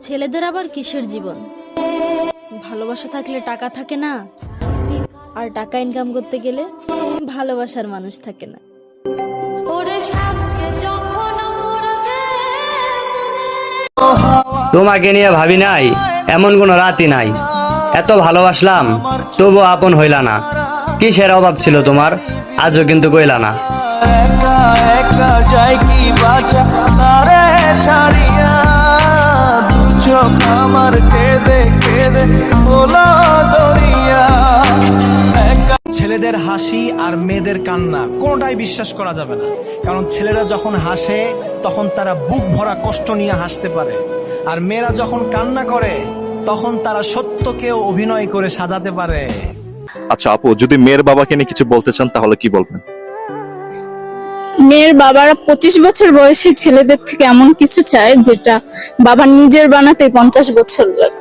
ছেলেদের আবার কিসের জীবন? ভালোবাসা থাকলে টাকা থাকে না, আর টাকা ইনকাম করতে গেলে ভালোবাসার মানুষ থাকে না। তোমাকে নিয়ে ভাবি নাই, এমন কোনো রাতই নাই। এত ভালোবাসলাম, তবু আপন হইলা না। কিসের অভাব ছিল তোমার, আজও কিন্তু কইলা না। একা একা যাই কি বাঁচা তারে ছাড়িয়া, দু চোখ আমার কেঁদে কেঁদে হলো দরিয়া। ছেলেদের হাসি আর মেয়েদের কান্না কোনোটাই বিশ্বাস করা যাবে না, কারণ ছেলেরা যখন হাসে তখন তারা বুক ভরা কষ্ট নিয়ে হাসতে পারে, আর মেয়েরা যখন কান্না করে তখন তারা সত্যকেও অভিনয় করে সাজাতে পারে। আচ্ছা আপু, যদি মেয়ের বাবাকে নিয়ে কিছু বলতে চান তাহলে কি বলবেন? মেয়ের বাবারা 25 বছর বয়সী ছেলেদের থেকে এমন কিছু চায় যেটা বাবা নিজের বানাতে 50 বছর লাগে।